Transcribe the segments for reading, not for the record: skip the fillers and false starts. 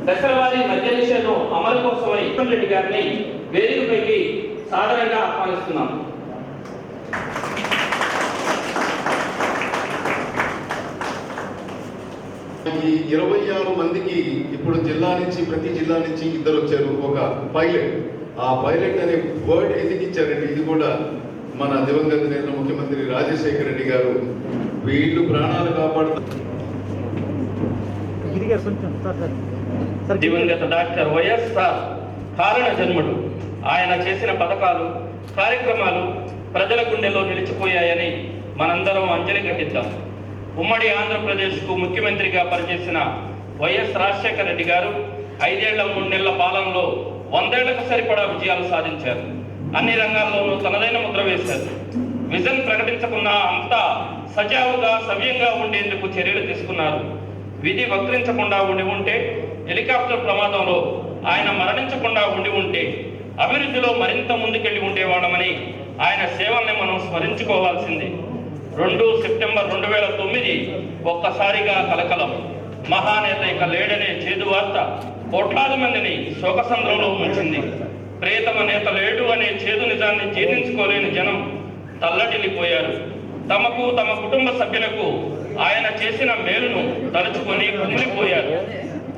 దశలవారీ మద్య నిషేధం అమలు కోసమై రెడ్డి గారిని వేదికపైకి సాధారణంగా ఆహ్వానిస్తున్నాం. ఈ 26 మందికి ఇప్పుడు జిల్లా నుంచి ప్రతి జిల్లా నుంచి ఇద్దరు వచ్చారు. ఒక పైలట్, ఆ పైలట్ అనే వర్డ్ ఎందుకు ఇచ్చారండి? ఇది కూడా మన దివంగత నేత ముఖ్యమంత్రి రాజశేఖర రెడ్డి గారు వీళ్ళు ప్రాణాలు కాపాడుతారు. దివంగత డాక్టర్ వైఎస్ఆర్ కారణ జన్ముడు. ఆయన చేసిన పథకాలు కార్యక్రమాలు ప్రజల గుండెలో నిలిచిపోయాయని మనందరం అంజలి ఘటిద్దాం. ఉమ్మడి ఆంధ్రప్రదేశ్కు ముఖ్యమంత్రిగా పనిచేసిన వైఎస్ రాజశేఖర రెడ్డి గారు 5 ఏళ్ల 3 నెలల పాలనలో 100 ఏళ్లకు సరిపడా విజయాలు సాధించారు. అన్ని రంగాల్లోనూ తనదైన ముద్ర వేశారు. విజన్ ప్రకటించకున్నా అంతా సజావుగా సవ్యంగా ఉండేందుకు చర్యలు తీసుకున్నారు. విధి వక్రించకుండా ఉండి ఉంటే, హెలికాప్టర్ ప్రమాదంలో ఆయన మరణించకుండా ఉండి ఉంటే అభివృద్ధిలో మరింత ముందుకెళ్లి ఉండేవాళ్ళమని ఆయన సేవల్ని మనం స్మరించుకోవాల్సింది. 2 సెప్టెంబర్ 2009 ఒక్కసారిగా కలకలం. మహానేత ఇక లేడనే చేదు వార్త కోట్లాది మందిని శోకసంద్రంలో ఉంచింది. ప్రియతమ నేత లేడు అనే చేదు నిజాన్ని జీర్ణించుకోలేని జనం తల్లడిల్లిపోయారు. తమకు తమ కుటుంబ సభ్యులకు ఆయన చేసిన మేలును తలుచుకొని కుమిలిపోయారు.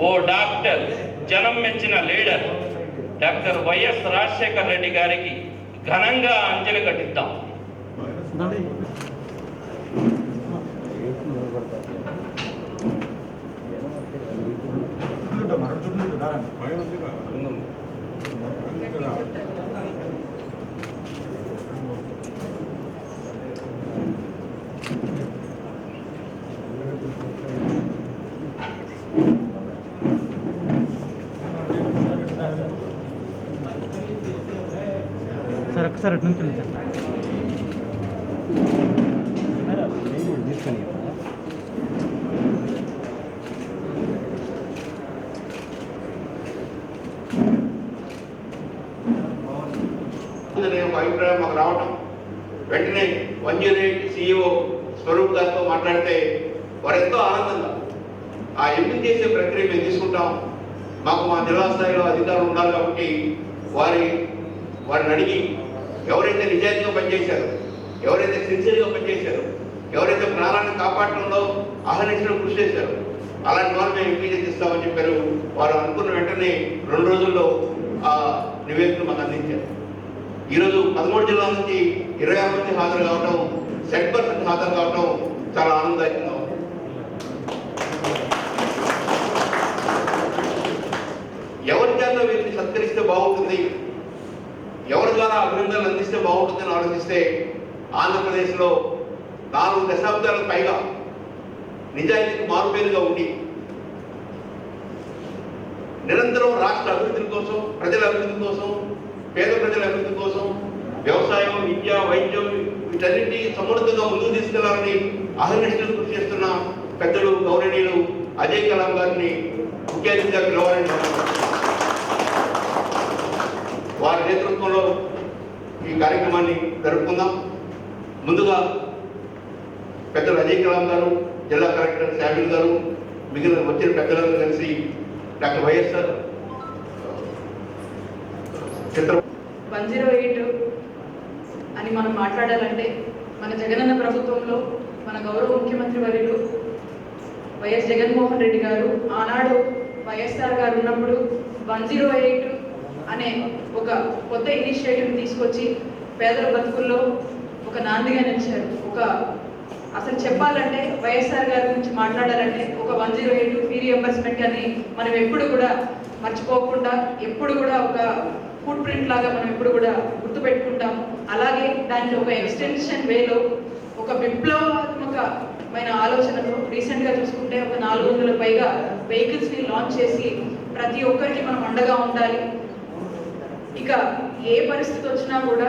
ఓ డాక్టర్, జనం మెచ్చిన leader doctor YS Rajasekhara Reddy గారికి ఘనంగా అంజలి ఘటిద్దాం. సార్ ఒకసారి అటు నుంచి అభిప్రాయం మాకు రావటం, వెంటనే 108 CEO స్వరూప్ గారితో మాట్లాడితే వారు ఎంతో ఆనందంగా ఆ ఎంపిక చేసే ప్రక్రియ మేము తీసుకుంటాం, మాకు మా జిల్లా స్థాయిలో అధికారులు ఉన్నారు కాబట్టి వారిని అడిగి ఎవరైతే నిజాయితీగా పనిచేశారో, ఎవరైతే సిన్సియర్గా పనిచేశారో, ఎవరైతే ప్రాణాన్ని కాపాడటంలో అహర్నిశలు కృషి చేశారో అలాంటి వారు మేము ఎంపిక చేస్తామని చెప్పారు. వారు అనుకున్న వెంటనే 2 రోజుల్లో ఆ నివేదికను మాకు అందించారు. ఈరోజు 13 జిల్లాల నుంచి 26 మంది హాజరు కావటం, 100% హాజరు కావటం చాలా ఆనందదాయకంగా ఉంది. ఎవరి చేత వీరిని సత్కరిస్తే బాగుంటుంది, ఎవరి ద్వారా అభినందనలు అందిస్తే బాగుంటుందని ఆలోచిస్తే ఆంధ్రప్రదేశ్లో 4 దశాబ్దాలకు పైగా నిజాయితీకి మారుపేరుగా ఉండి నిరంతరం రాష్ట్ర అభివృద్ధి కోసం, ప్రజల అభివృద్ధి కోసం, పేద ప్రజల అభివృద్ధి కోసం వ్యవసాయం, విద్య, వైద్యం వీటన్నింటి సమర్థంగా ముందుకు తీసుకెళ్లాలని అహర్నిశలు కృషి చేస్తున్న పెద్దలు గౌరవనీయులు అజయ్ కలాం గారిని ముఖ్య అతిథిగా పిలవాలని వారి నేతృత్వంలో ఈ కార్యక్రమాన్ని జరుపుకుందాం. ముందుగా పెద్దలు అజయ్ కలాం గారు, జిల్లా కలెక్టర్ శామిల్ గారు, మిగిలిన వచ్చిన పెద్దలందరూ కలిసి డాక్టర్ వైఎస్ఆర్ 108 అని మనం మాట్లాడాలంటే మన జగనన్న ప్రభుత్వంలో మన గౌరవ ముఖ్యమంత్రి వర్యులు వైఎస్ జగన్మోహన్ రెడ్డి గారు ఆనాడు వైఎస్ఆర్ గారు ఉన్నప్పుడు 108 అనే ఒక కొత్త ఇనిషియేటివ్ తీసుకొచ్చి పేదల బతుకుల్లో ఒక నాందిగా నిలిచారు. అసలు చెప్పాలంటే వైఎస్ఆర్ గారి గురించి మాట్లాడాలంటే ఒక 108 ఫీ రియంబర్స్మెంట్ అని మనం ఎప్పుడు కూడా మర్చిపోకుండా, ఎప్పుడు కూడా ఒక ఫుట్ ప్రింట్ లాగా మనం ఎప్పుడు కూడా గుర్తుపెట్టుకుంటాము. అలాగే దానికి ఒక ఎక్స్టెన్షన్ వేలో ఒక విప్లవాత్మకమైన ఆలోచనతో రీసెంట్గా చూసుకుంటే ఒక 400 పైగా వెహికల్స్ని లాంచ్ చేసి ప్రతి ఒక్కరికి మనం అండగా ఉండాలి. ఇక ఏ పరిస్థితి వచ్చినా కూడా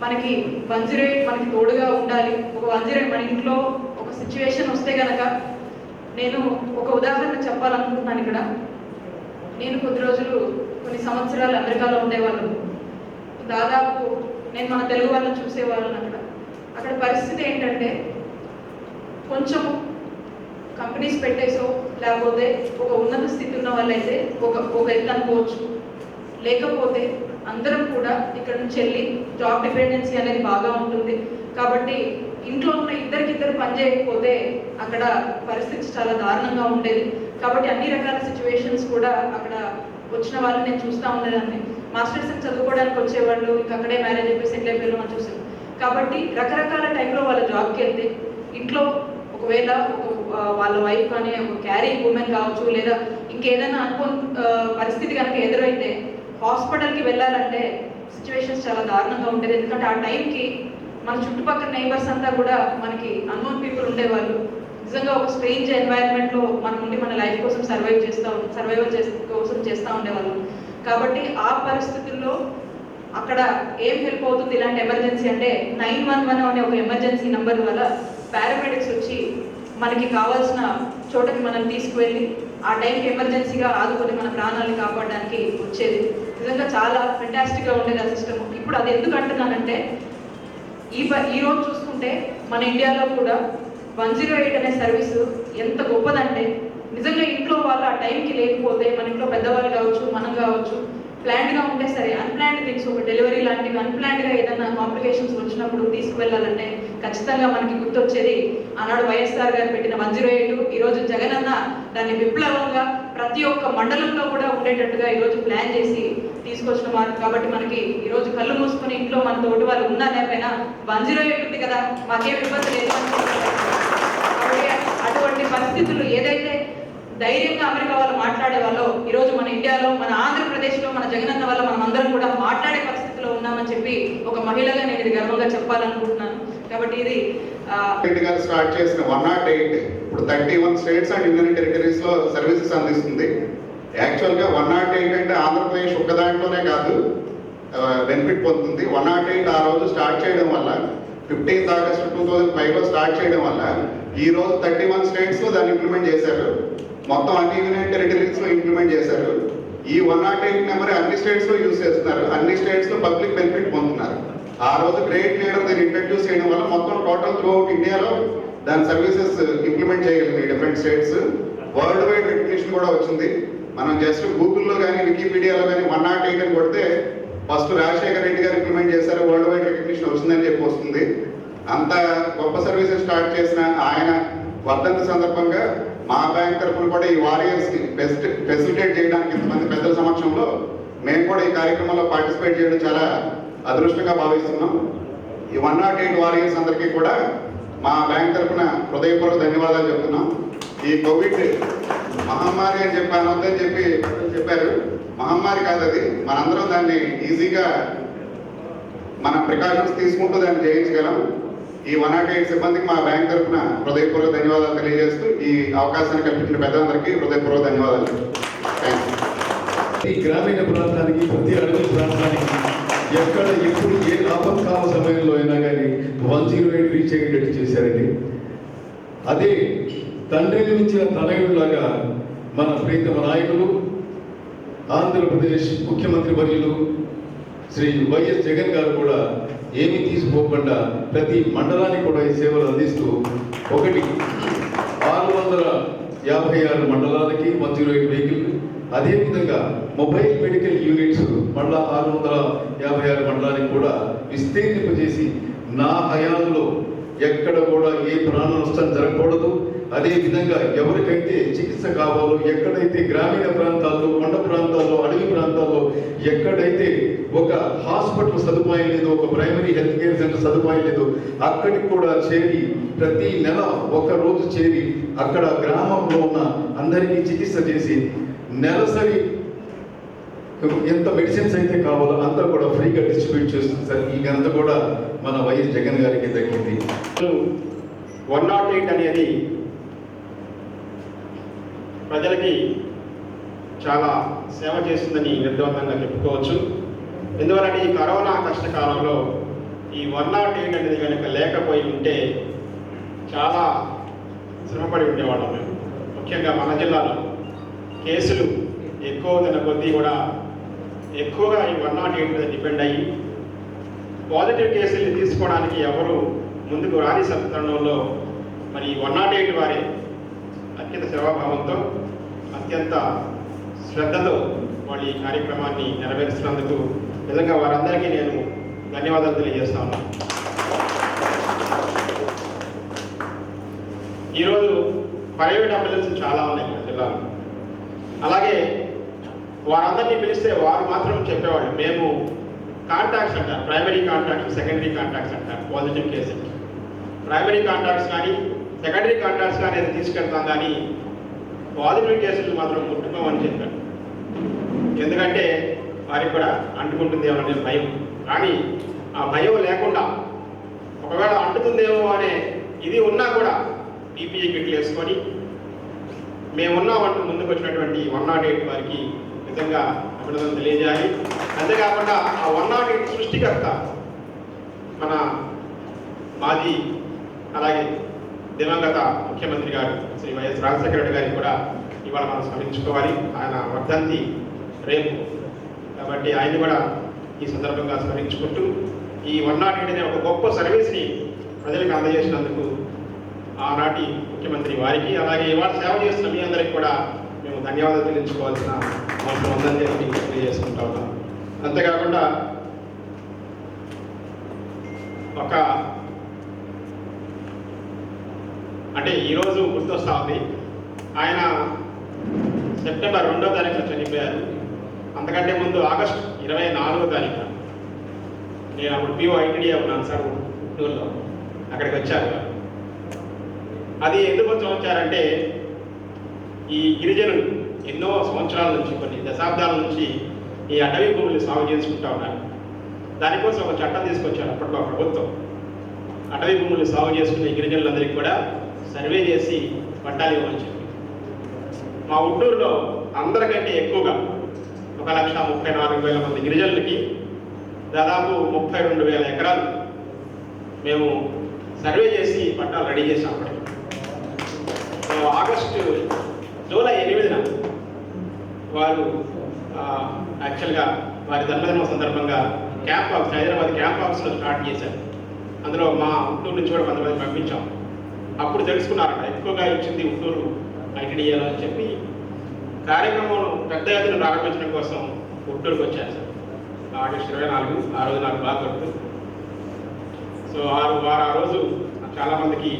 మనకి 108 మనకి తోడుగా ఉండాలి. ఒక 108 మన ఇంట్లో ఒక సిచ్యువేషన్ వస్తే కనుక, నేను ఒక ఉదాహరణ చెప్పాలనుకుంటున్నాను ఇక్కడ. నేను కొన్ని సంవత్సరాలు అమెరికాలో ఉండేవాళ్ళు. దాదాపు నేను మన తెలుగు వాళ్ళని చూసేవాళ్ళని అక్కడ పరిస్థితి ఏంటంటే కొంచెం కంపెనీస్ పెట్టేసో లేకపోతే ఒక ఉన్నత స్థితి ఉన్న వాళ్ళైతే ఒక ఎత్తు అనుకోవచ్చు. లేకపోతే అందరం కూడా ఇక్కడ నుంచి వెళ్ళి జాబ్ డిపెండెన్సీ అనేది బాగా ఉంటుంది. కాబట్టి ఇంట్లో ఉన్న ఇద్దరు పని చేయకపోతే అక్కడ పరిస్థితి చాలా దారుణంగా ఉండేది. కాబట్టి అన్ని రకాల సిచ్యువేషన్స్ కూడా అక్కడ వచ్చిన వాళ్ళని నేను చూస్తూ ఉండేదాన్ని. మాస్టర్స్ చదువుకోవడానికి వచ్చేవాళ్ళు ఇంకా అక్కడే మ్యారేజ్ అయిపోయి సెటిల్ అయిపోయారు అని చూసాను. కాబట్టి రకరకాల టైంలో వాళ్ళ జాబ్కి వెళ్తే ఇంట్లో ఒకవేళ వాళ్ళ వైఫ్ కానీ ఒక క్యారీ ఉమెన్ కావచ్చు లేదా ఇంకేదైనా అనుకోని పరిస్థితి కనుక ఎదురైతే హాస్పిటల్కి వెళ్ళాలంటే సిచ్యువేషన్స్ చాలా దారుణంగా ఉండేది. ఎందుకంటే ఆ టైంకి మన చుట్టుపక్కల నైబర్స్ అంతా కూడా మనకి అన్నోన్ పీపుల్ ఉండేవాళ్ళు. నిజంగా ఒక స్ట్రేంజ్ ఎన్వైరన్మెంట్లో మనం ఉండి మన లైఫ్ కోసం సర్వైవల్ కోసం చేస్తూ ఉండేవాళ్ళం. కాబట్టి ఆ పరిస్థితుల్లో అక్కడ ఏం హెల్ప్ అవుతుంది ఇలాంటి ఎమర్జెన్సీ అంటే 911 అనే ఒక ఎమర్జెన్సీ నెంబర్ వల్ల పారామెడిక్స్ వచ్చి మనకి కావాల్సిన చోటకి మనం తీసుకువెళ్ళి ఆ టైంకి ఎమర్జెన్సీగా ఆదుకొని మన ప్రాణాలను కాపాడడానికి వచ్చేది. నిజంగా చాలా ఫెంటాస్టిక్గా ఉండేది ఆ సిస్టమ్. ఇప్పుడు అది ఎందుకు అంటున్నానంటే ఈ రోజు చూసుకుంటే మన ఇండియాలో కూడా 108 అనే సర్వీసు ఎంత గొప్పదంటే నిజంగా ఇంట్లో వాళ్ళు ఆ టైంకి లేకపోతే మన ఇంట్లో పెద్దవాళ్ళు కావచ్చు మనం కావచ్చు ప్లాన్డ్గా ఉంటే సరే అన్ప్లాన్డ్ థింగ్స్ ఒక డెలివరీ లాంటివి అన్ప్లాన్డ్గా ఏదైనా కాంప్లికేషన్స్ వచ్చినప్పుడు తీసుకువెళ్ళాలంటే ఖచ్చితంగా మనకి గుర్తొచ్చేది ఆనాడు వైఎస్ఆర్ గారు పెట్టిన 108. ఈరోజు జగన్ అన్న దాన్ని విప్లవంగా ప్రతి ఒక్క మండలంలో కూడా ఉండేటట్టుగా ఈరోజు ప్లాన్ చేసి తీసుకొచ్చిన వారు. కాబట్టి మనకి ఈరోజు కళ్ళు మూసుకొని ఇంట్లో మన తోటి వాళ్ళు ఉన్నా లేకపోయినా 108 ఉంది కదా మాకేం ఇబ్బంది లేదు. కాబట్టి అటువంటి పరిస్థితులు ఏదైతే ధైర్యంగా అమెరికా వాళ్ళు మాట్లాడే వాళ్ళు ఈరోజు మన ఇండియాలో మన ఆంధ్రప్రదేశ్లో మన జగనన్న వల్ల మనం అందరం కూడా మాట్లాడే పరిస్థితిలో ఉన్నామని చెప్పి ఒక మహిళగా నేను ఇది గర్వంగా చెప్పాలనుకుంటున్నాను. కాబట్టి ఇది స్టార్ట్ చేసిన 108 ఇప్పుడు 31 స్టేట్స్ అండ్ యూనియన్ టెరిటరీస్ లో సర్వీసెస్ అందిస్తుంది. యాక్చువల్గా 108 అంటే ఆంధ్రప్రదేశ్ ఒక్క దాంట్లోనే కాదు బెనిఫిట్ పొందుతుంది. 108 ఆ రోజు స్టార్ట్ చేయడం వల్ల 15th August 2005లో స్టార్ట్ చేయడం వల్ల ఈ రోజు 31 స్టేట్స్ లో దాన్ని ఇంప్లిమెంట్ చేశారు. మొత్తం అన్ని యూనియన్ టెరిటరీస్ లో ఇంప్లిమెంట్ చేశారు. ఈ 108 నెంబర్ అన్ని స్టేట్స్ లో యూజ్ చేస్తున్నారు. అన్ని స్టేట్స్ లో పబ్లిక్ బెనిఫిట్ పొందుతున్నారు. ఆ రోజు గ్రేట్ లీడర్ దాన్ని ఇంట్రడ్యూస్ చేయడం వల్ల మొత్తం టోటల్ త్రూ అవుట్ ఇండియాలో దాని సర్వీసెస్ ఇంప్లిమెంట్ చేయగలిగింది different states. World wide recognition కూడా వచ్చింది. మనం జస్ట్ గూగుల్లో కానీ వికీపీడియాలో కానీ 108 అని కొడితే ఫస్ట్ రాజశేఖర్ రెడ్డి గారు ఇంప్లిమెంట్ చేశారు, వరల్డ్ వైడ్ రికగ్నిషన్ వస్తుందని చెప్పి వస్తుంది. అంత గొప్ప సర్వీసెస్ స్టార్ట్ చేసిన ఆయన వర్ధంతి సందర్భంగా మా బ్యాంక్ తరఫున కూడా ఈ వారియర్స్ని ఫెసిలిటేట్ చేయడానికి ఇంతమంది పెద్దల సమక్షంలో మేము కూడా ఈ కార్యక్రమంలో పార్టిసిపేట్ చేయడం చాలా అదృష్టంగా భావిస్తున్నాం. ఈ 108 వారియర్స్ అందరికీ కూడా మా బ్యాంక్ తరఫున హృదయపూర్వక ధన్యవాదాలు చెప్తున్నాం. ఈ కోవిడ్ మహమ్మారి అని చెప్పి అనొద్దని చెప్పి చెప్పారు. మహమ్మారి కాదు అది, మనందరం దాన్ని ఈజీగా మన ప్రికాషన్స్ తీసుకుంటూ దాన్ని జయించగలం. ఈ 108 సిబ్బందికి మా బ్యాంక్ తరఫున హృదయపూర్వక ధన్యవాదాలు తెలియజేస్తూ ఈ అవకాశాన్ని కల్పించిన పెద్దలందరికీ హృదయపూర్వక ధన్యవాదాలు. ఈ గ్రామీణ ప్రాంతానికి ప్రతి అడవి ప్రాంతానికి ఎక్కడ ఎప్పుడు ఏ ఆపత్కాల సమయంలో అయినా కానీ 108 రీచ్ అయ్యేటట్టు చేశారండి. అదే తండ్రిని మించిన తనయుడిలాగా మన ప్రీతమ నాయకులు ఆంధ్రప్రదేశ్ ముఖ్యమంత్రి వర్యులు శ్రీ వైఎస్ జగన్ గారు కూడా ఏమీ తీసుకోకుండా ప్రతి మండలానికి కూడా ఈ సేవలు అందిస్తూ 656 మండలాలకి 108 వెహికల్, అదేవిధంగా మొబైల్ మెడికల్ యూనిట్స్ మళ్ళా 656 మండలానికి కూడా విస్తీర్ణింపజేసి నా హయాంలో ఎక్కడ కూడా ఏ ప్రాణ నష్టం జరగకూడదు. అదేవిధంగా ఎవరికైతే చికిత్స కావాలో, ఎక్కడైతే గ్రామీణ ప్రాంతాల్లో, కొండ ప్రాంతాల్లో, అడవి ప్రాంతాల్లో ఎక్కడైతే ఒక హాస్పిటల్ సదుపాయం లేదు, ఒక ప్రైమరీ హెల్త్ కేర్ సెంటర్ సదుపాయం లేదు, అక్కడికి కూడా చేరి ప్రతి నెల ఒక రోజు చేరి అక్కడ గ్రామంలో ఉన్న అందరికీ చికిత్స చేసి నెలసరి ఎంత మెడిసిన్స్ అయితే కావాలో అంతా కూడా ఫ్రీగా డిస్ట్రిబ్యూట్ చేస్తుంది సార్. ఈ ఘనత కూడా మన వైఎస్ జగన్ గారికి దక్కింది. 108 అనేది ప్రజలకి చాలా సేవ చేస్తుందని నిర్ధారణంగా చెప్పుకోవచ్చు. ఎందువలంటే ఈ కరోనా కష్టకాలంలో ఈ 108 అనేది కనుక లేకపోయి ఉంటే చాలా శ్రమపడి ఉండేవాళ్ళం. ముఖ్యంగా మన జిల్లాలో కేసులు ఎక్కువ తిన కొద్దీ కూడా ఎక్కువగా ఈ 108 మీద డిపెండ్ అయ్యి పాజిటివ్ కేసుల్ని తీసుకోవడానికి ఎవరు ముందుకు రాని తరుణంలో మరి 108 వారే అత్యంత సేవాభావంతో అత్యంత శ్రద్ధతో వాళ్ళు ఈ కార్యక్రమాన్ని నెరవేరుస్తున్నందుకు నిజంగా వారందరికీ నేను ధన్యవాదాలు తెలియజేస్తా ఉన్నాను. ఈరోజు ప్రైవేట్ అంబులెన్స్ చాలా ఉన్నాయి మన జిల్లాలో. అలాగే వారందరినీ పిలిస్తే వారు మాత్రం చెప్పేవాళ్ళు, మేము కాంటాక్ట్స్ అంటారు, ప్రైమరీ కాంటాక్ట్స్, సెకండరీ కాంటాక్ట్స్ అంటారు పాజిటివ్ కేసులు. ప్రైమరీ కాంటాక్ట్స్ కానీ సెకండరీ కాంటాక్ట్స్ కానీ అది తీసుకెళ్తాం, కానీ పాజిటివ్ కేసులు మాత్రం ముట్టుకోమని చెప్పారు. ఎందుకంటే వారికి కూడా అంటుకుంటుందేమో అనే భయం. కానీ ఆ భయం లేకుండా ఒకవేళ అంటుతుందేమో అనే ఇది ఉన్నా కూడా PPE కిట్లు వేసుకొని మేమున్నామంటూ ముందుకు వచ్చినటువంటి 108 వారికి నిజంగా అభినందనలు తెలియజేయాలి. అంతేకాకుండా ఆ 108 సృష్టికర్త మన మాజీ అలాగే దివంగత ముఖ్యమంత్రి గారు శ్రీ వైఎస్ రాజశేఖర రెడ్డి గారికి కూడా ఇవాళ మనం స్మరించుకోవాలి. ఆయన వర్ధంతి రేపు కాబట్టి ఆయన కూడా ఈ సందర్భంగా స్మరించుకుంటూ ఈ 108 అనే ఒక గొప్ప సర్వీస్ని ప్రజలకు అందజేసినందుకు ఆనాటి ముఖ్యమంత్రి వారికి అలాగే ఇవాళ సేవ చేస్తున్న మీ అందరికీ కూడా మేము ధన్యవాదాలు చెల్లించుకోవాల్సిన అవసరం ఉందని చెప్పి తెలియజేసుకుంటా ఉన్నాం. అంతేకాకుండా ఒక అంటే ఈరోజు గుర్తొస్తా ఉంది, ఆయన సెప్టెంబర్ 2వ తారీఖున చనిపోయారు. అంతకంటే ముందు ఆగస్టు 24వ తారీఖున నేను అప్పుడు PO ITDA ఉన్నాను సార్ గుంటూరులో, అక్కడికి వచ్చారు. అది ఎందుకు వచ్చారంటే ఈ గిరిజనులు ఎన్నో సంవత్సరాల నుంచి కొన్ని దశాబ్దాల నుంచి ఈ అటవీ భూములు సాగు చేసుకుంటా ఉన్నారు. దానికోసం ఒక చట్టం తీసుకొచ్చారు అప్పట్లో ప్రభుత్వం. అటవీ భూములు సాగు చేసుకునే గిరిజనులందరికీ కూడా సర్వే చేసి పట్టాలు ఇవ్వమని చెప్పి మా గుంటూరులో అందరికంటే ఎక్కువగా 1,34,000 మంది గిరిజనులకి దాదాపు 32,000 ఎకరాలు మేము సర్వే చేసి పట్టాలు రెడీ చేసాం. జూలై 8న వారు యాక్చువల్గా వారి జన్మదినం సందర్భంగా క్యాంప్ ఆఫీస్ హైదరాబాద్ క్యాంప్ ఆఫీస్లో స్టార్ట్ చేశారు. అందులో మా ఉట్టూరు నుంచి కూడా కొంతమంది పంపించాం. అప్పుడు తెలుసుకున్నారట ఎక్కువగా ఇచ్చింది ఉట్టూరు ITDA అని చెప్పి కార్యక్రమం పెద్ద ఎత్తున ప్రారంభించడం కోసం ఉట్టూరుకు వచ్చారు సార్. ఆగస్టు 24 ఆ రోజు నాకు బాగా గుర్తు. సో వారు ఆ రోజు చాలామందికి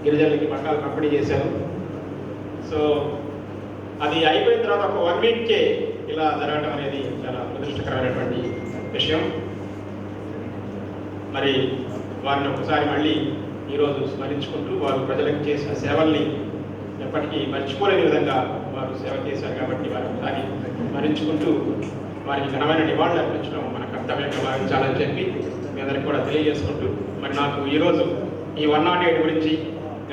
గిరిజనులకి పట్టాలు పంపిణీ చేశారు. సో అది అయిపోయిన తర్వాత ఒక 1 వీక్కే ఇలా జరగడం అనేది చాలా దురదృష్టకరమైనటువంటి విషయం. మరి వారిని ఒకసారి మళ్ళీ ఈరోజు స్మరించుకుంటూ వారు ప్రజలకు చేసిన సేవల్ని ఎప్పటికీ మర్చిపోలేని విధంగా వారు సేవ చేశారు కాబట్టి వారు ఒకసారి స్మరించుకుంటూ వారికి ఘనమైన నివాళులు అర్పించడం మన కర్తవ్యంగా భావించాలని చెప్పి మీ అందరికీ కూడా తెలియజేసుకుంటూ మరి నాకు ఈరోజు ఈ 108 గురించి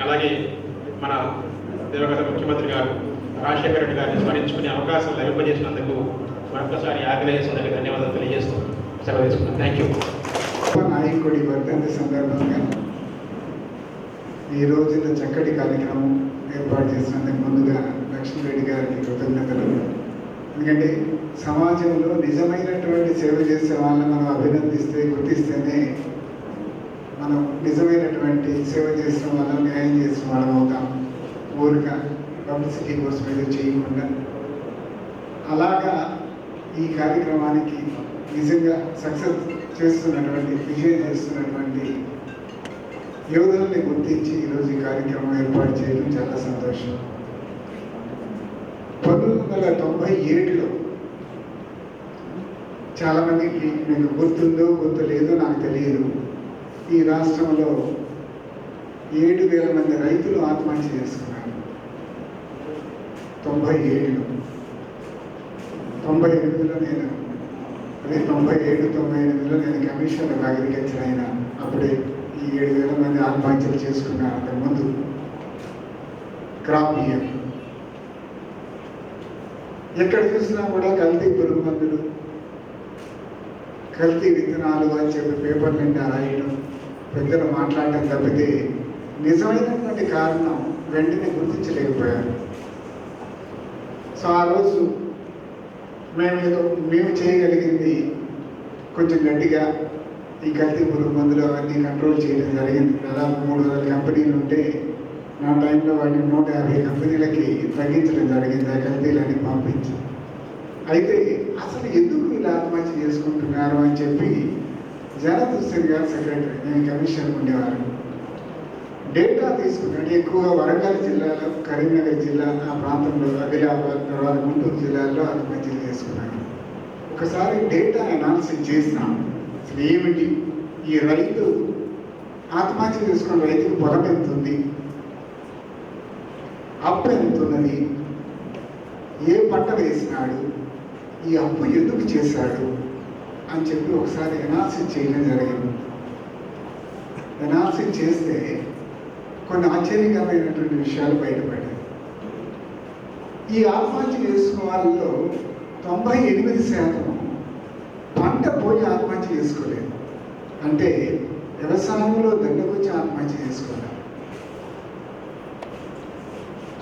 అలాగే మన దివంగత ముఖ్యమంత్రి గారు రాజశేఖర రెడ్డి గారిని స్మరించుకునే అవకాశం లభింపజేసినందుకు మరొకసారి ఆగ్రహించినందుకు ధన్యవాదాలు తెలియజేస్తూ సెలవు తీసుకున్నాను. Thank you. నాయకుడి వర్ధంతి సందర్భంగా ఈ రోజున చక్కటి కార్యక్రమం ఏర్పాటు చేసినందుకు ముందుగా లక్ష్మీరెడ్డి గారికి కృతజ్ఞతలు. ఎందుకంటే సమాజంలో నిజమైనటువంటి సేవ చేసే వాళ్ళని మనం అభినందిస్తే గుర్తిస్తేనే మనం నిజమైనటువంటి సేవ చేసిన వాళ్ళం న్యాయం చేసిన వాళ్ళం అవుతాం. ఊరిక పబ్లిసిటీ కోసం ఏదో చేయకుండా అలాగా ఈ కార్యక్రమానికి నిజంగా సక్సెస్ చేస్తున్నటువంటి విజయం చేస్తున్నటువంటి యోధుల్ని గుర్తించి ఈరోజు ఈ కార్యక్రమం ఏర్పాటు చేయడం చాలా సంతోషం. 1997లో చాలామందికి మీకు గుర్తుందో గుర్తు లేదో నాకు తెలియదు, ఈ రాష్ట్రంలో 7,000 మంది రైతులు ఆత్మహత్య చేసుకున్నారు. 97లో 98లో నేను అదే 97-98లో నేను కమిషనర్ ఆఫ్ అగ్రికల్చర్ అయినా అప్పుడే ఈ 7,000 మంది ఆత్మహత్యలు చేసుకున్నారు. అంతకుముందు క్రాప్ ఇయర్ ఎక్కడ చూసినా కూడా కల్తీ పురుగు మందులు, కల్తీ విత్తనాలు అని చెప్పి పేపర్ నిండా రాయడం, పెద్దలు మాట్లాడటం తప్పితే నిజమైనటువంటి కారణం వెంటనే గుర్తించలేకపోయారు. సో ఆ రోజు మేము చేయగలిగింది కొంచెం గట్టిగా ఈ కల్తీ పురుగు మందులు అవన్నీ కంట్రోల్ చేయడం జరిగింది. దాదాపు 300 కంపెనీలు ఉంటే నా టైంలో వాటిని 150 కంపెనీలకి తగ్గించడం జరిగింది ఆ కల్తీలన్నీ పంపించి. అయితే అసలు ఎందుకు వీళ్ళు ఆత్మహత్య చేసుకుంటున్నారు అని చెప్పి జనదుస్సరి గారు సెక్రటరీ, నేను కమిషన్ ఉండేవారు, డేటా తీసుకున్నాడు. ఎక్కువ వరంగల్ జిల్లాలో, కరీంనగర్ జిల్లా ఆ ప్రాంతంలో, ఆదిలాబాద్ తర్వాత గుంటూరు జిల్లాల్లో ఆత్మహత్యలు చేసుకున్నాను. ఒకసారి డేటా అనాలిసిస్ చేసినాం. అసలు ఏమిటి ఈ రైతు ఆత్మహత్య చేసుకున్న రైతుకు పొలం ఎంత ఉంది, అప్పు ఎంత ఉన్నది, ఏ పంట వేసినాడు, ఈ అప్పు ఎందుకు చేశాడు అని చెప్పి ఒకసారి అనాలిసిస్ చేయడం జరిగింది. అనాలిసిస్ చేస్తే కొన్ని ఆశ్చర్యకరమైనటువంటి విషయాలు బయటపడ్డాయి. ఈ ఆత్మహత్య చేసుకున్న వాళ్ళలో 98% పంట పోయి ఆత్మహత్య చేసుకోలేదు. అంటే వ్యవసాయంలో దండకొచ్చి ఆత్మహత్య చేసుకోలేదు.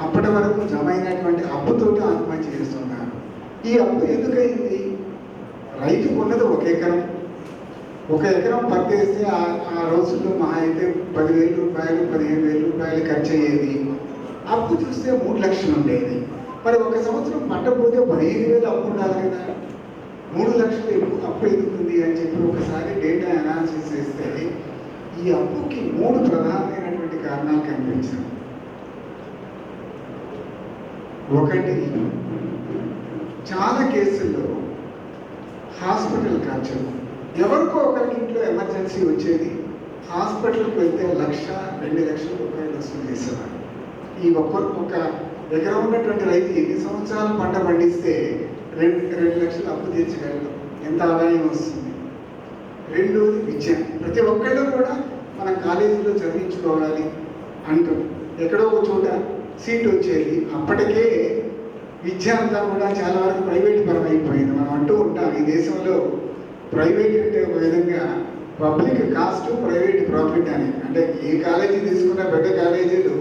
అప్పటి వరకు జమ అయినటువంటి అప్పుతోటి ఆత్మహత్య చేస్తున్నారు. ఈ అప్పు ఎందుకయింది? రైతుకు ఉన్నది 1 ఎకరం. 1 ఎకరం పత్తి వేస్తే ఆ రోజుల్లో మహా అయితే 10,000 రూపాయలు 15,000 రూపాయలు ఖర్చు అయ్యేది. అప్పు చూస్తే 3 లక్షలు ఉండేది. మరి 1 సంవత్సరం పంట పోతే 15,000 అప్పు ఉండాలి కదా, 3 లక్షలు అప్పు ఎందుకుంది అని చెప్పి ఒకసారి డేటా అనాలిసిస్ చేస్తే ఈ అప్పుకి 3 ప్రధానమైనటువంటి కారణాలు కనిపించాయి. ఒకటి, చాలా కేసుల్లో హాస్పిటల్ ఖర్చులు. ఎవరికో ఒకరికి ఇంట్లో ఎమర్జెన్సీ వచ్చేది, హాస్పిటల్కి వెళ్తే 1,00,000, 2,00,000 రూపాయలు వసూలు చేసేవారు. ఈ ఒక ఎకరం ఉన్నటువంటి రైతు ఎన్ని సంవత్సరాలు పంట పండిస్తే 2 లక్షలు అప్పు తీర్చగలరు? ఎంత ఆదాయం వస్తుంది? రెండోది విద్య. ప్రతి ఒక్కళ్ళు కూడా మనం కాలేజీలో చదివించుకోవాలి అంటూ ఎక్కడో ఒక చోట సీట్ వచ్చేది. అప్పటికే విద్య అంతా కూడా చాలా వరకు ప్రైవేట్ పరం అయిపోయింది. మనం అంటూ ఉంటాం ఈ దేశంలో ప్రైవేట్ అంటే ఒక విధంగా పబ్లిక్ కాస్ట్, ప్రైవేట్ ప్రాఫిట్ అని. అంటే ఏ కాలేజీ తీసుకున్న పెద్ద కాలేజీలు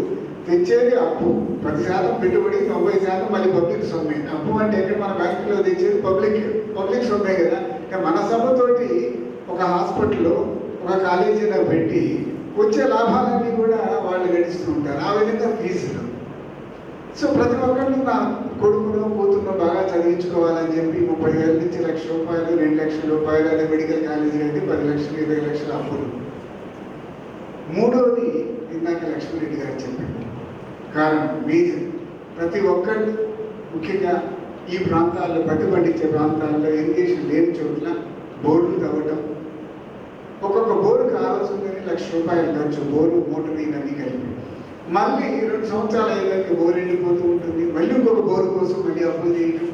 తెచ్చేది అప్పు, 10% పెట్టుబడి, 90% మళ్ళీ పబ్లిక్ సొమ్మే. అప్పు అంటే ఎక్కడ మన బ్యాంకులో తెచ్చేది పబ్లిక్ సొమ్మే కదా. మన సొమ్ముతోటి ఒక హాస్పిటల్లో, ఒక కాలేజీలో పెట్టి వచ్చే లాభాలన్నీ కూడా వాళ్ళు గడిస్తూ ఉంటారు. ఆ విధంగా ఫీజులు. సో ప్రతి ఒక్కళ్ళు నా కొడుకును కూతురును బాగా చదివించుకోవాలని చెప్పి 30,000 నుంచి 1,00,000 రూపాయలు, 2 లక్షల రూపాయలు, అదే మెడికల్ కాలేజీ అయితే 10 లక్షలు, 20 లక్షల అప్పులు. మూడవది ఇందాక లక్ష్మీరెడ్డి గారు చెప్పారు, కారణం మేజర్. ప్రతి ఒక్కళ్ళు ముఖ్యంగా ఈ ప్రాంతాల్లో, పత్తి పండించే ప్రాంతాల్లో ఇరిగేషన్ లేని చోట్ల బోర్లు తవ్వటం. ఒక్కొక్క బోరుకు ఆ రోజుల్లోనే 1,00,000 రూపాయలు ఖర్చు, బోరు మోటార్ ఇవన్నీ కలిపి. మళ్ళీ 2 సంవత్సరాలు అయ్యేదానికి బోరు ఎండిపోతూ ఉంటుంది. మళ్ళీ ఇంకొక బోరు కోసం మళ్ళీ అప్పులు చేయటం,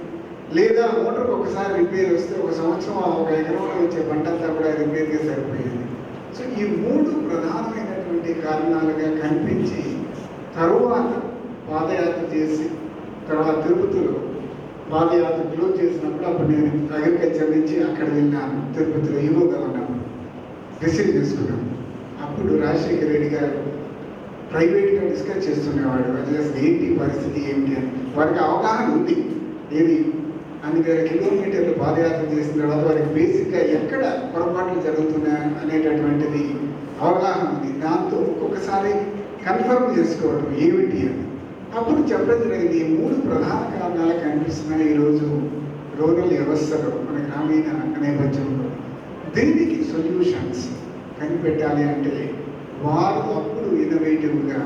లేదా మోటార్కి ఒకసారి రిపేర్ వస్తే 1 సంవత్సరం 1 ఎకరంలో వచ్చే పంట అంతా కూడా రిపేర్గా సరిపోయేది. సో ఈ 3 ప్రధానమైనటువంటి కారణాలుగా కనిపించి తరువాత పాదయాత్ర చేసి, తర్వాత తిరుపతిలో పాదయాత్ర క్లోజ్ చేసినప్పుడు అప్పుడు నేను అగ్రికల్చర్ నుంచి అక్కడ వెళ్ళాను. తిరుపతిలో ఈవోగా ఉన్నాను, రిసీవ్ చేసుకున్నాను. అప్పుడు రాజశేఖర రెడ్డి గారు ప్రైవేట్గా డిస్కస్ చేస్తున్నవాడు, అసలు ఏంటి పరిస్థితి ఏమిటి అని. వారికి అవగాహన ఉంది. ఏది అన్ని వేల కిలోమీటర్లు పాదయాత్ర చేసిన తర్వాత వారికి బేసిక్గా ఎక్కడ పొరపాట్లు జరుగుతున్నాయి అనేటటువంటిది అవగాహన ఉంది. దాంతో ఒక్కొక్కసారి కన్ఫర్మ్ చేసుకోవడం ఏమిటి అని అప్పుడు చెప్పడం జరిగింది. ఈ 3 ప్రధాన కారణాలు కనిపిస్తున్నాయి ఈరోజు రూరల్ వ్యవస్థలో, మన గ్రామీణ నేపథ్యంలో. దీనికి సొల్యూషన్స్ కనిపెట్టాలి అంటే వారు అప్పుడు ఇన్నోవేటివ్గా,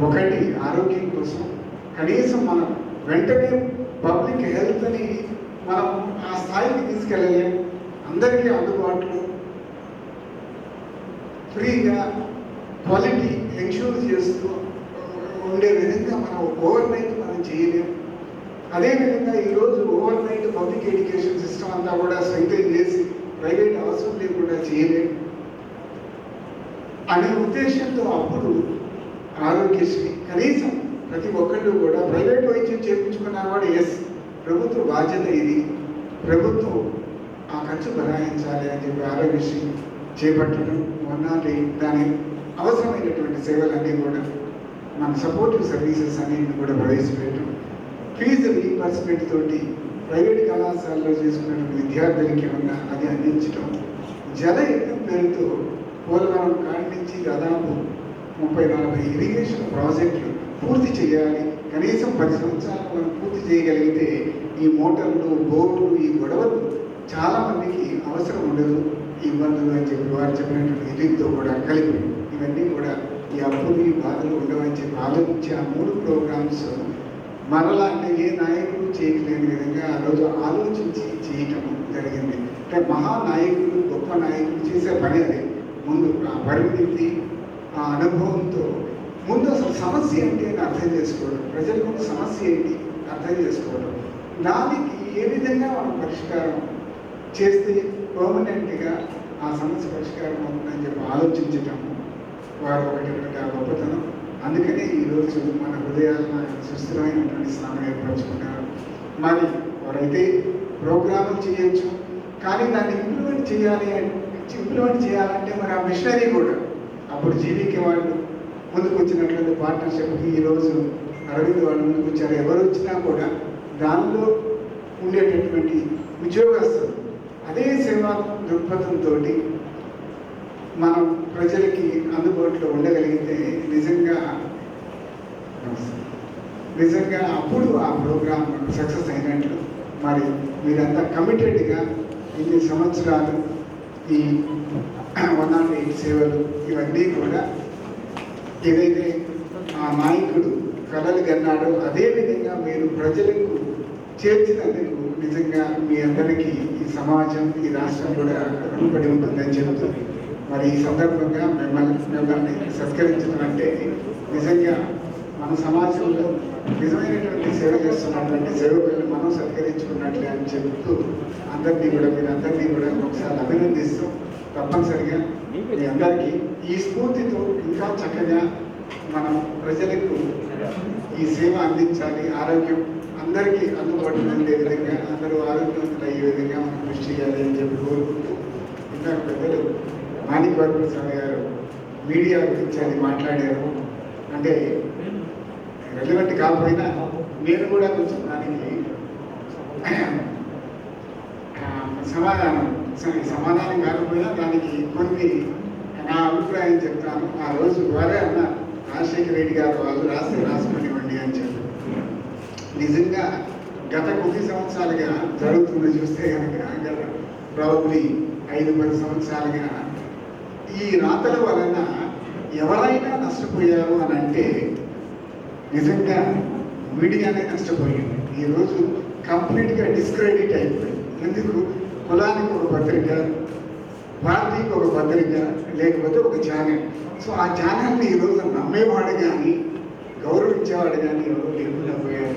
ఒకటి ఆరోగ్యం కోసం కనీసం మనం వెంటనే పబ్లిక్ హెల్త్ని మనం ఆ స్థాయికి తీసుకెళ్ళలేము. అందరికీ అందుబాటులో ఫ్రీగా క్వాలిటీ ఎన్ష్యూర్ చేస్తూ ఉండే విధంగా మనం ఓవర్ నైట్ మనం చేయలేము. అదేవిధంగా ఈరోజు over night public education system అంతా కూడా స్ట్రెంథెన్ చేసి ప్రైవేట్ అవసరం లేకుండా చేయలేము అనే ఉద్దేశంతో అప్పుడు ఆరోగ్యశ్రీ కనీసం ప్రతి ఒక్కళ్ళు కూడా ప్రైవేట్ వైద్యం చేయించుకున్నా కూడా ఎస్ ప్రభుత్వ బాధ్యత ఇది, ప్రభుత్వం ఆ ఖర్చు భరాయించాలి అని చెప్పి ఆరోగ్యశ్రీ చేపట్టడం, దాని అవసరమైనటువంటి సేవలన్నీ కూడా మన సపోర్టివ్ సర్వీసెస్ అన్నింటిని కూడా ప్రవేశపెట్టడం, ఫీజు రీయింబర్స్మెంట్ తోటి ప్రైవేట్ కళాశాలలో చేసుకున్నటువంటి విద్యార్థులకి ఏమన్నా అది అందించడం, జల యజ్ఞం పేరుతో పోలవరం కాడి నుంచి దాదాపు 30-40 ఇరిగేషన్ ప్రాజెక్టులు పూర్తి చేయాలి. కనీసం 10 సంవత్సరాలు మనం పూర్తి చేయగలిగితే ఈ మోటార్లు, బోర్లు, ఈ గొడవలు చాలామందికి అవసరం ఉండదు, ఇబ్బందులు అని చెప్పి వారు చెప్పినటువంటి ఎదుగుతో కూడా కలిపి ఇవన్నీ కూడా ఈ అప్పులు, ఈ బాధలు ఉండవని చెప్పి ఆలోచించి ఆ 3 ప్రోగ్రామ్స్ మరలా అంటే ఏ నాయకుడు చేయలేని విధంగా ఆ రోజు ఆలోచించి చేయటం జరిగింది. అంటే మహానాయకులు, గొప్ప నాయకులు చేసే పని అది. ముందు ఆ పరిమితి, ఆ అనుభవంతో ముందు అసలు సమస్య ఏంటి అని అర్థం చేసుకోవడం, ప్రజలకు సమస్య ఏంటి అర్థం చేసుకోవడం, దానికి ఏ విధంగా మనం పరిష్కారం చేస్తే పర్మనెంట్గా ఆ సమస్య పరిష్కారం అవుతుందని చెప్పి ఆలోచించటం వారు ఒకటి ఆ గొప్పతనం. అందుకనే ఈరోజు మన హృదయాలను సుస్థిరమైనటువంటి స్థానం ఏర్పరచుకున్నారు. మరి వారైతే ప్రోగ్రాములు చేయొచ్చు, కానీ దాన్ని ఇంప్లిమెంట్ చేయాలంటే మరి ఆ మిషనరీ కూడా అప్పుడు జీవికి వాళ్ళు ముందుకు వచ్చినట్లయితే పార్ట్నర్షిప్కి ఈరోజు అరవింద్ వాళ్ళు ముందుకు వచ్చారు. ఎవరు వచ్చినా కూడా దానిలో ఉండేటటువంటి ఉద్యోగస్తులు అదే సేవా దృక్పథంతో మనం ప్రజలకి అందుబాటులో ఉండగలిగితే నిజంగా అప్పుడు ఆ ప్రోగ్రామ్ సక్సెస్ అయినట్లు. మరి మీరంతా కమిటెడ్గా ఇన్ని సంవత్సరాలు ఈ 108 సేవలు ఇవన్నీ కూడా ఏదైతే ఆ నాయకుడు కలలు కన్నాడో అదే విధంగా మీరు ప్రజలకు చేర్చినందుకు నిజంగా మీ అందరికీ ఈ సమాజం, ఈ రాష్ట్రం కూడా రుణపడి ఉంటుందని చెబుతుంది. మరి ఈ సందర్భంగా మిమ్మల్ని సత్కరించడం అంటే నిజంగా మన సమాజంలో నిజమైనటువంటి సేవ చేస్తున్నటువంటి సేవకులను మనం సత్కరించుకున్నట్లే అని చెబుతూ మీరందరినీ కూడా ఒకసారి అభినందిస్తూ తప్పనిసరిగా మీ అందరికీ ఈ స్ఫూర్తితో ఇంకా చక్కగా మనం ప్రజలకు ఈ సేవ అందించాలి. ఆరోగ్యం అందరికీ అందుబాటులో ఉండే విధంగా, అందరూ ఆరోగ్యవంతులు అయ్యే విధంగా మనం కృషి చేయాలి అని చెప్పి కోరుకుంటూ ఇంకా పెద్దలు మాణిక్యవర ప్రసాద్ గారు మీడియా గురించి అది మాట్లాడారు. అంటే రెలవెంట్ కాకపోయినా నేను కూడా కొంచెం దానికి సమాధానం కాకపోయినా దానికి కొన్ని నా అభిప్రాయం చెప్తాను. ఆ రోజు వారే అన్న రాజశేఖర రెడ్డి గారు వాళ్ళు రాసుకునివ్వండి అని చెప్పి నిజంగా గత కొద్ది సంవత్సరాలుగా జరుగుతుంది చూస్తే కనుక ప్రాబబ్లీ 5-10 సంవత్సరాలుగా ఈ రాతల వలన ఎవరైనా నష్టపోయారు అని అంటే నిజంగా మీడియానే నష్టపోయింది. ఈరోజు కంప్లీట్గా డిస్క్రెడిట్ అయిపోయింది. ఎందుకు? కులానికి ఒక పత్రిక, పార్టీకి ఒక పత్రిక, లేకపోతే ఒక ఛానల్. సో ఆ ఛానల్ని ఈరోజు నమ్మేవాడు కానీ గౌరవించేవాడు కానీ ఎవరు లేకుండా పోయారు.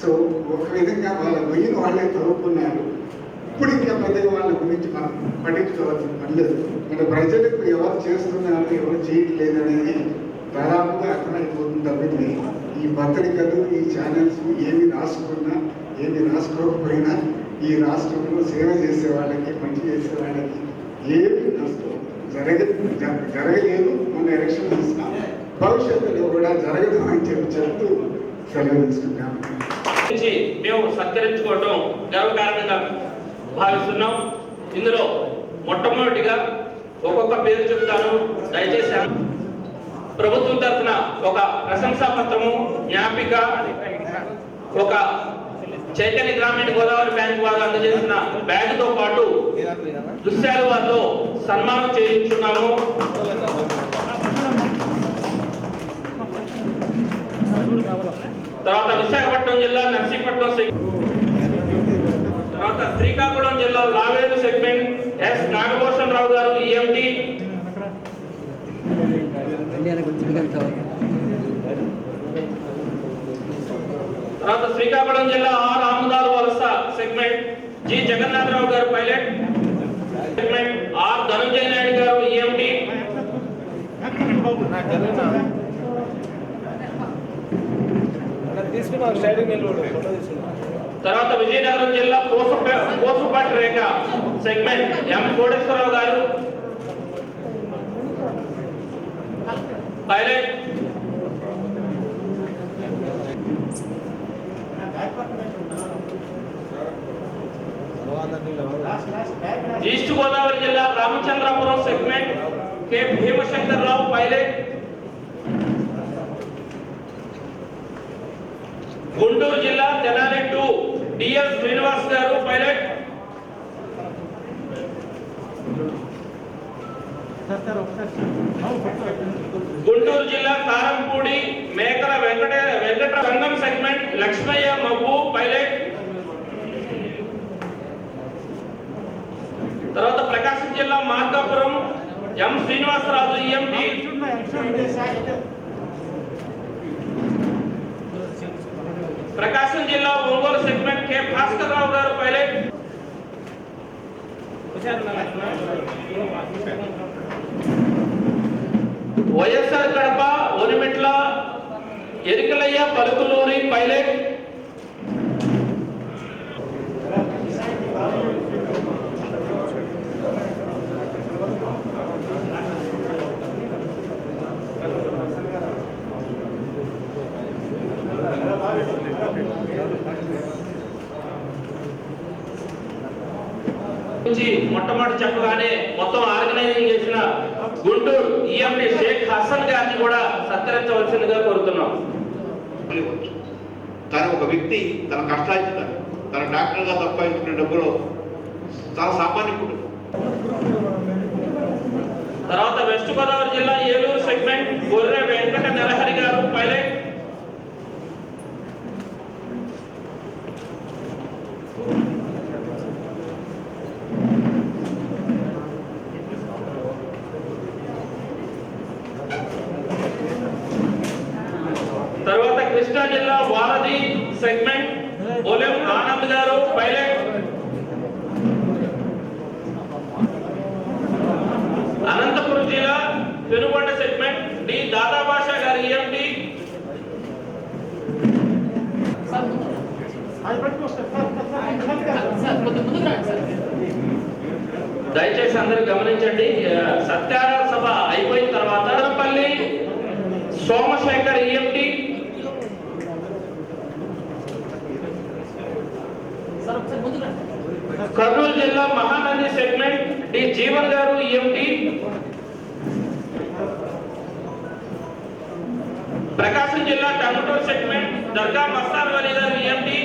సో ఒక విధంగా వాళ్ళ పోయిన వాళ్ళే తవ్వుకున్నారు. ఇప్పుడు ఇంకా పెద్దగా వాళ్ళ గురించి మనం పట్టించుకోవాల్సిన పని లేదు. అంటే ప్రజలకు ఎవరు చేస్తున్నారు, ఎవరు చేయట్లేదు అనేది దాదాపుగా అర్థమైపోతుంది తప్పింది. ఈ పత్రికలు, ఈ ఛానల్స్ ఏమి రాసుకున్నా ఏమి రాసుకోకపోయినా ఈ రాష్ట్రంలో సేవ చేసే వాళ్ళకి, మంచి చేసే వాళ్ళకి ఏమి నష్టం జరగలేదు. మన ఎలక్షన్ చూసినా భవిష్యత్తులో కూడా జరగదు అని చెప్తూ సెలవు తీసుకుంటాము. మేము సత్కరించుకోవడం గర్వకారణంగా భావిస్తున్నాం. ఇందులో మొట్టమొదటిగా ఒక్కొక్క పేరు చెప్తాను, దయచేసి. ప్రభుత్వం తరఫున ఒక ప్రశంసా పత్రము, జ్ఞాపిక, ఒక చైతన్య గ్రామీణ గోదావరి బ్యాంక్ వారు అందజేసిన బ్యాగుతో పాటు దుశ్శాలు వారితో సన్మానం చేయించున్నాము. తర్వాత విశాఖపట్నం జిల్లా నర్సీపట్నం తర్వాత శ్రీకాకుళం జిల్లా లావేరు సెగ్మెంట్ ఎస్ నాగభూషణ్ రావు గారు ఈఎంటీ. తర్వాత శ్రీకాకుళం జిల్లా ఆర్ ఆముదాలు వలస సెగ్మెంట్ జి జగన్నాథరావు గారు pilot segment, R Dhananjaya Naidu గారు ఈఎంటీ. తర్వాత విజయనగరం జిల్లా కోసుపాటి రేఖ సెగ్మెంట్ ఎం కోటేశ్వరరావు గారు పైలట్. ఈస్ట్ గోదావరి జిల్లా రామచంద్రాపురం సెగ్మెంట్ కె భీమశంకర్ రావు పైలట్. డిఎల్ శ్రీనివాస్ గారు పైలట్. గుంటూరు జిల్లా కారంపూడి మేకల వెంకట రంగం సెగ్మెంట్ లక్ష్మయ్య మబ్బు పైలట్. తర్వాత ప్రకాశం జిల్లా మార్కాపురం ఎం శ్రీనివాసరాజు ఈఎంటీ. ప్రకాశం జిల్లా ఒంగోలు సెగ్మెంట్ కె భాస్కర్ రావు గారు పైలట్. వైఎస్ఆర్ కడప ఒనిమిట్ల ఎరికలయ్య పలుకులూరి పైలట్. మొట్టమొదటి చెప్పగానే మొత్తం ఆర్గనైజింగ్ చేసిన గుంటూరు ఈఎండి షేక్ హసన్ గారిని కూడా సత్కరించవలసిందిగా కోరుతున్నాం. తను ఒక వ్యక్తి తన కష్టార్జిత తన డాక్టర్గా సంపాదించుకునే డబ్బులో చాలా సామాన్యుడు. తర్వాత వెస్ట్ గోదావరి జిల్లా ఏలూరు సెగ్మెంట్ గొర్రె వెంకట నరహరి గారు పైలట్. తర్వాత కృష్ణా జిల్లా వారధి సెగ్మెంట్ ఓలెం ఆనంద్ గారు పైలట్. అనంతపురం జిల్లా పెనుగొండ సెగ్మెంట్ డి దాదాబాషా గారు ఈఎండి. దయచేసి అందరూ గమనించండి, సత్యాగ్రహ సభ అయిపోయిన తర్వాత పల్లి సోమశేఖర్ ఈఎంటీ. కర్నూలు జిల్లా మహానంది సెగ్మెంట్ డి జీవన్ గారు ఈఎంటీ. ప్రకాశం జిల్లా టంగుటూరు సెగ్మెంట్ దర్గా మస్తాన్ వలి గారు ఈఎంటీ.